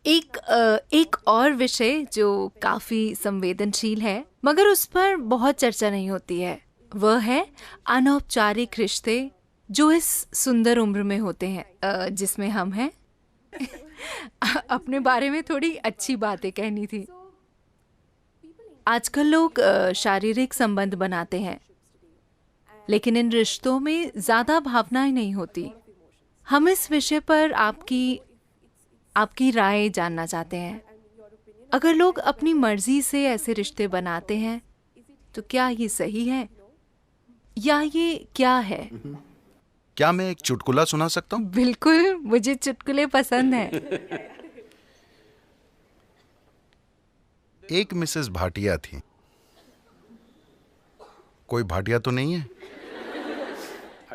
एक और विषय जो काफी संवेदनशील है मगर उस पर बहुत चर्चा नहीं होती है, वह है अनौपचारिक रिश्ते जो इस सुंदर उम्र में होते हैं, जिसमें हम हैं। अपने बारे में थोड़ी अच्छी बातें कहनी थी। आजकल लोग शारीरिक संबंध बनाते हैं, लेकिन इन रिश्तों में ज्यादा भावनाएं नहीं होती। हम इस विषय पर आपकी आपकी राय जानना चाहते हैं। अगर लोग अपनी मर्जी से ऐसे रिश्ते बनाते हैं तो क्या ये सही है या ये क्या है? क्या मैं एक चुटकुला सुना सकता हूँ? बिल्कुल, मुझे चुटकुले पसंद हैं। एक मिसेस भाटिया थी। कोई भाटिया तो नहीं है?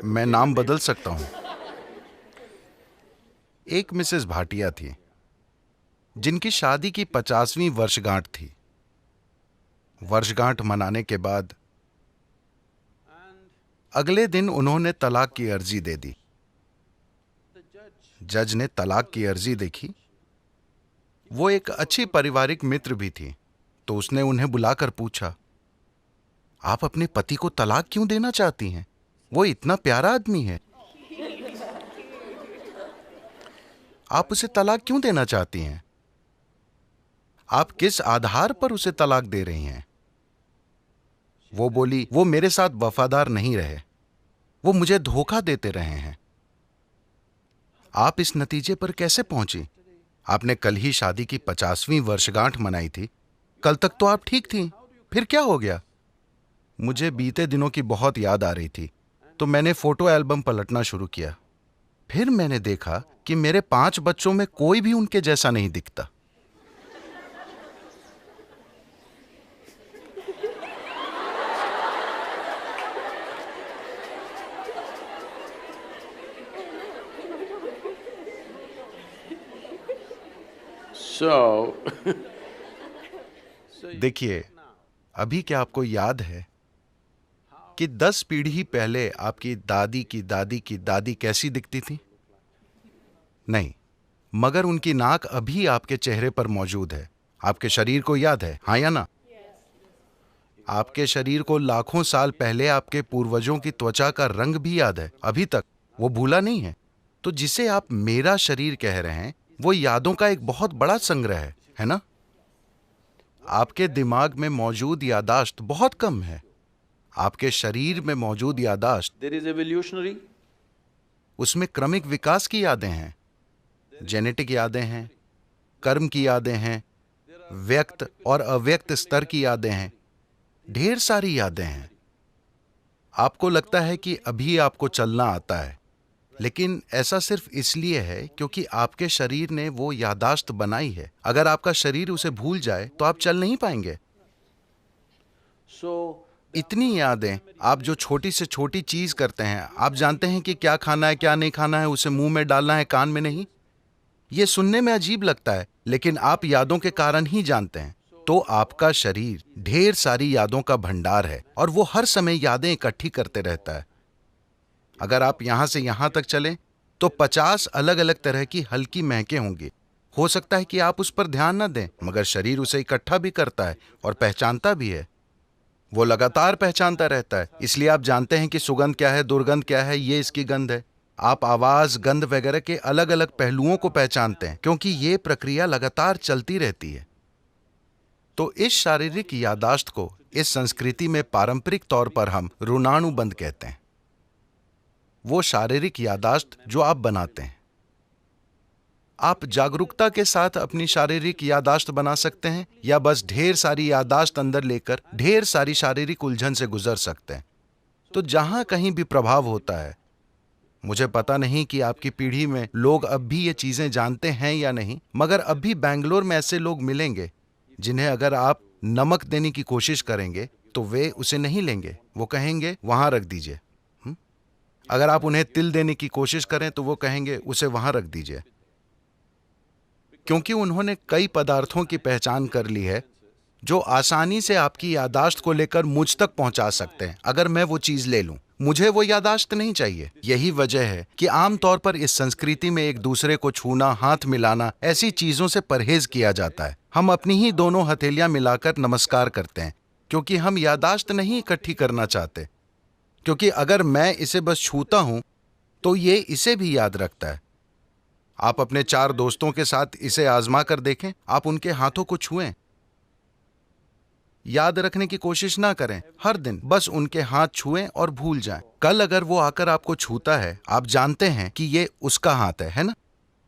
मैं नाम बदल सकता हूँ। एक मिसेस भाटिया थी जिनकी शादी की 50वीं वर्षगांठ थी। वर्षगांठ मनाने के बाद अगले दिन उन्होंने तलाक की अर्जी दे दी। जज ने तलाक की अर्जी देखी। वो एक अच्छी पारिवारिक मित्र भी थी, तो उसने उन्हें बुलाकर पूछा, आप अपने पति को तलाक क्यों देना चाहती हैं? वो इतना प्यारा आदमी है। आप उसे तलाक क्यों देना चाहती हैं? आप किस आधार पर उसे तलाक दे रही हैं? वो बोली, वो मेरे साथ वफादार नहीं रहे, वो मुझे धोखा देते रहे हैं। आप इस नतीजे पर कैसे पहुंची? आपने कल ही शादी की 50वीं वर्षगांठ मनाई थी। कल तक तो आप ठीक थी, फिर क्या हो गया? मुझे बीते दिनों की बहुत याद आ रही थी, तो मैंने फोटो एल्बम पलटना शुरू किया। फिर मैंने देखा कि मेरे 5 बच्चों में कोई भी उनके जैसा नहीं दिखता। देखिए, अभी क्या आपको याद है कि 10 पीढ़ी पहले आपकी दादी की दादी की दादी कैसी दिखती थी? नहीं, मगर उनकी नाक अभी आपके चेहरे पर मौजूद है। आपके शरीर को याद है, हाँ या ना? आपके शरीर को लाखों साल पहले आपके पूर्वजों की त्वचा का रंग भी याद है, अभी तक वो भूला नहीं है। तो जिसे आप मेरा शरीर कह रहे हैं, वो यादों का एक बहुत बड़ा संग्रह है ना? आपके दिमाग में मौजूद यादाश्त बहुत कम है। आपके शरीर में मौजूद यादाश्त, उसमें क्रमिक विकास की यादें हैं, जेनेटिक यादें हैं, कर्म की यादें हैं, व्यक्त और अव्यक्त स्तर की यादें हैं, ढेर सारी यादें हैं। आपको लगता है कि अभी आपको चलना आता है, लेकिन ऐसा सिर्फ इसलिए है क्योंकि आपके शरीर ने वो यादाश्त बनाई है। अगर आपका शरीर उसे भूल जाए तो आप चल नहीं पाएंगे। इतनी यादें, आप जो छोटी से छोटी चीज करते हैं, आप जानते हैं कि क्या खाना है क्या नहीं खाना है, उसे मुंह में डालना है कान में नहीं। ये सुनने में अजीब लगता है, लेकिन आप यादों के कारण ही जानते हैं। तो आपका शरीर ढेर सारी यादों का भंडार है और वो हर समय यादें इकट्ठी करते रहता है। अगर आप यहां से यहां तक चलें तो 50 अलग अलग तरह की हल्की महकें होंगी। हो सकता है कि आप उस पर ध्यान न दें, मगर शरीर उसे इकट्ठा भी करता है और पहचानता भी है। वो लगातार पहचानता रहता है, इसलिए आप जानते हैं कि सुगंध क्या है, दुर्गंध क्या है, ये इसकी गंध है। आप आवाज, गंध वगैरह के अलग अलग पहलुओं को पहचानते हैं, क्योंकि ये प्रक्रिया लगातार चलती रहती है। तो इस शारीरिक यादाश्त को इस संस्कृति में पारंपरिक तौर पर हम ऋणानुबंध कहते हैं। वो शारीरिक यादाश्त जो आप बनाते हैं। आप जागरूकता के साथ अपनी शारीरिक यादाश्त बना सकते हैं या बस ढेर सारी यादाश्त अंदर लेकर ढेर सारी शारीरिक उलझन से गुजर सकते हैं। तो जहां कहीं भी प्रभाव होता है, मुझे पता नहीं कि आपकी पीढ़ी में लोग अब भी ये चीजें जानते हैं या नहीं, मगर अब भी बैंगलोर में ऐसे लोग मिलेंगे जिन्हें अगर आप नमक देने की कोशिश करेंगे तो वे उसे नहीं लेंगे। वो कहेंगे वहां रख दीजिए। अगर आप उन्हें तिल देने की कोशिश करें तो वो कहेंगे उसे वहां रख दीजिए, क्योंकि उन्होंने कई पदार्थों की पहचान कर ली है जो आसानी से आपकी यादाश्त को लेकर मुझ तक पहुंचा सकते हैं अगर मैं वो चीज ले लूं। मुझे वो यादाश्त नहीं चाहिए। यही वजह है कि आमतौर पर इस संस्कृति में एक दूसरे को छूना, हाथ मिलाना, ऐसी चीजों से परहेज किया जाता है। हम अपनी ही दोनों हथेलियां मिलाकर नमस्कार करते हैं, क्योंकि हम यादाश्त नहीं इकट्ठी करना चाहते। क्योंकि अगर मैं इसे बस छूता हूं तो ये इसे भी याद रखता है। आप अपने 4 दोस्तों के साथ इसे आजमा कर देखें। आप उनके हाथों को छुएं, याद रखने की कोशिश ना करें। हर दिन बस उनके हाथ छुएं और भूल जाएं। कल अगर वो आकर आपको छूता है, आप जानते हैं कि ये उसका हाथ है ना?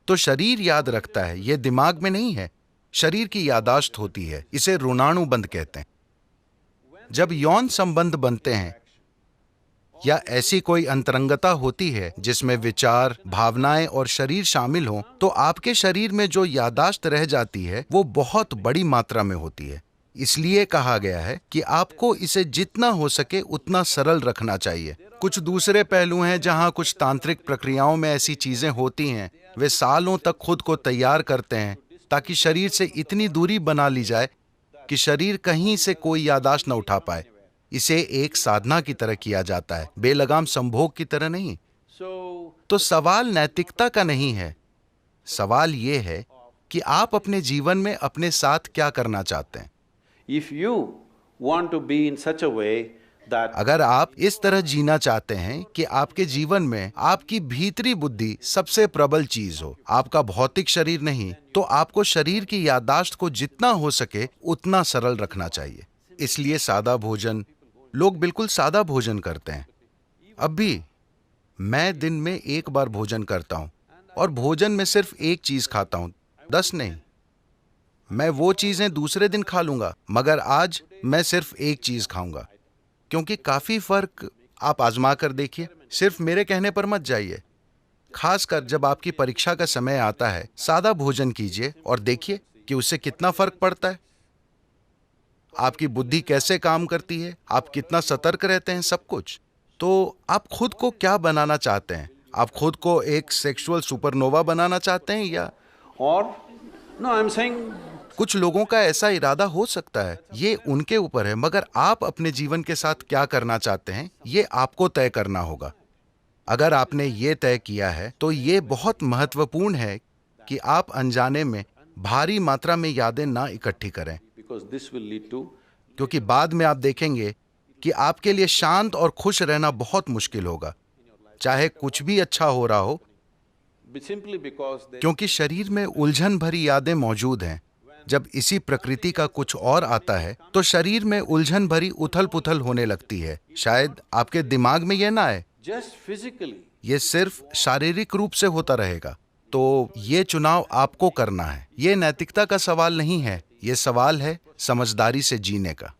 तो शरीर याद रखता है, ये दिमाग में नहीं है। शरीर की यादाश्त होती है, इसे ऋणानुबंध कहते हैं। जब यौन संबंध बनते हैं या ऐसी कोई अंतरंगता होती है जिसमें विचार, भावनाएं और शरीर शामिल हों, तो आपके शरीर में जो यादाश्त रह जाती है वो बहुत बड़ी मात्रा में होती है। इसलिए कहा गया है कि आपको इसे जितना हो सके उतना सरल रखना चाहिए। कुछ दूसरे पहलू हैं जहां कुछ तांत्रिक प्रक्रियाओं में ऐसी चीजें होती हैं। वे सालों तक खुद को तैयार करते हैं ताकि शरीर से इतनी दूरी बना ली जाए कि शरीर कहीं से कोई यादाश्त न उठा पाए। इसे एक साधना की तरह किया जाता है, बेलगाम संभोग की तरह नहीं। तो सवाल नैतिकता का नहीं है। सवाल ये है कि आप अपने जीवन में अपने साथ क्या करना चाहते हैं। If you want to be in such a way that अगर आप इस तरह जीना चाहते हैं कि आपके जीवन में आपकी भीतरी बुद्धि सबसे प्रबल चीज हो, आपका भौतिक शरीर नहीं, तो आपको शरीर की यादाश्त को जितना हो सके उतना सरल रखना चाहिए। इसलिए सादा भोजन, लोग बिल्कुल सादा भोजन करते हैं। अब भी मैं दिन में 1 बार भोजन करता हूं और भोजन में सिर्फ एक चीज खाता हूं, 10 नहीं। मैं वो चीजें दूसरे दिन खा लूंगा, मगर आज मैं सिर्फ एक चीज खाऊंगा। क्योंकि काफी फर्क आप आजमा कर देखिए, सिर्फ मेरे कहने पर मत जाइए। खासकर जब आपकी परीक्षा का समय आता है, सादा भोजन कीजिए और देखिए कि उससे कितना फर्क पड़ता है। आपकी बुद्धि कैसे काम करती है, आप कितना सतर्क रहते हैं, सब कुछ। तो आप खुद को क्या बनाना चाहते हैं? आप खुद को एक सेक्सुअल सुपरनोवा बनाना चाहते हैं या or no I'm saying कुछ लोगों का ऐसा इरादा हो सकता है, ये उनके ऊपर है, मगर आप अपने जीवन के साथ क्या करना चाहते हैं ये आपको तय करना होगा। अगर आपने ये तय किया है तो ये बहुत महत्वपूर्ण है कि आप अनजाने में भारी मात्रा में यादें ना इकट्ठी करें, because this will lead to क्योंकि बाद में आप देखेंगे कि आपके लिए शांत और खुश रहना बहुत मुश्किल होगा, चाहे कुछ भी अच्छा हो रहा हो, simply because they क्योंकि शरीर में उलझन भरी यादें मौजूद हैं। जब इसी प्रकृति का कुछ और आता है तो शरीर में उलझन भरी उथल पुथल होने लगती है। शायद आपके दिमाग में यह ना आए, just physically ये सिर्फ शारीरिक रूप से होता रहेगा। तो ये चुनाव आपको करना है। ये नैतिकता का सवाल नहीं है, ये सवाल है समझदारी से जीने का।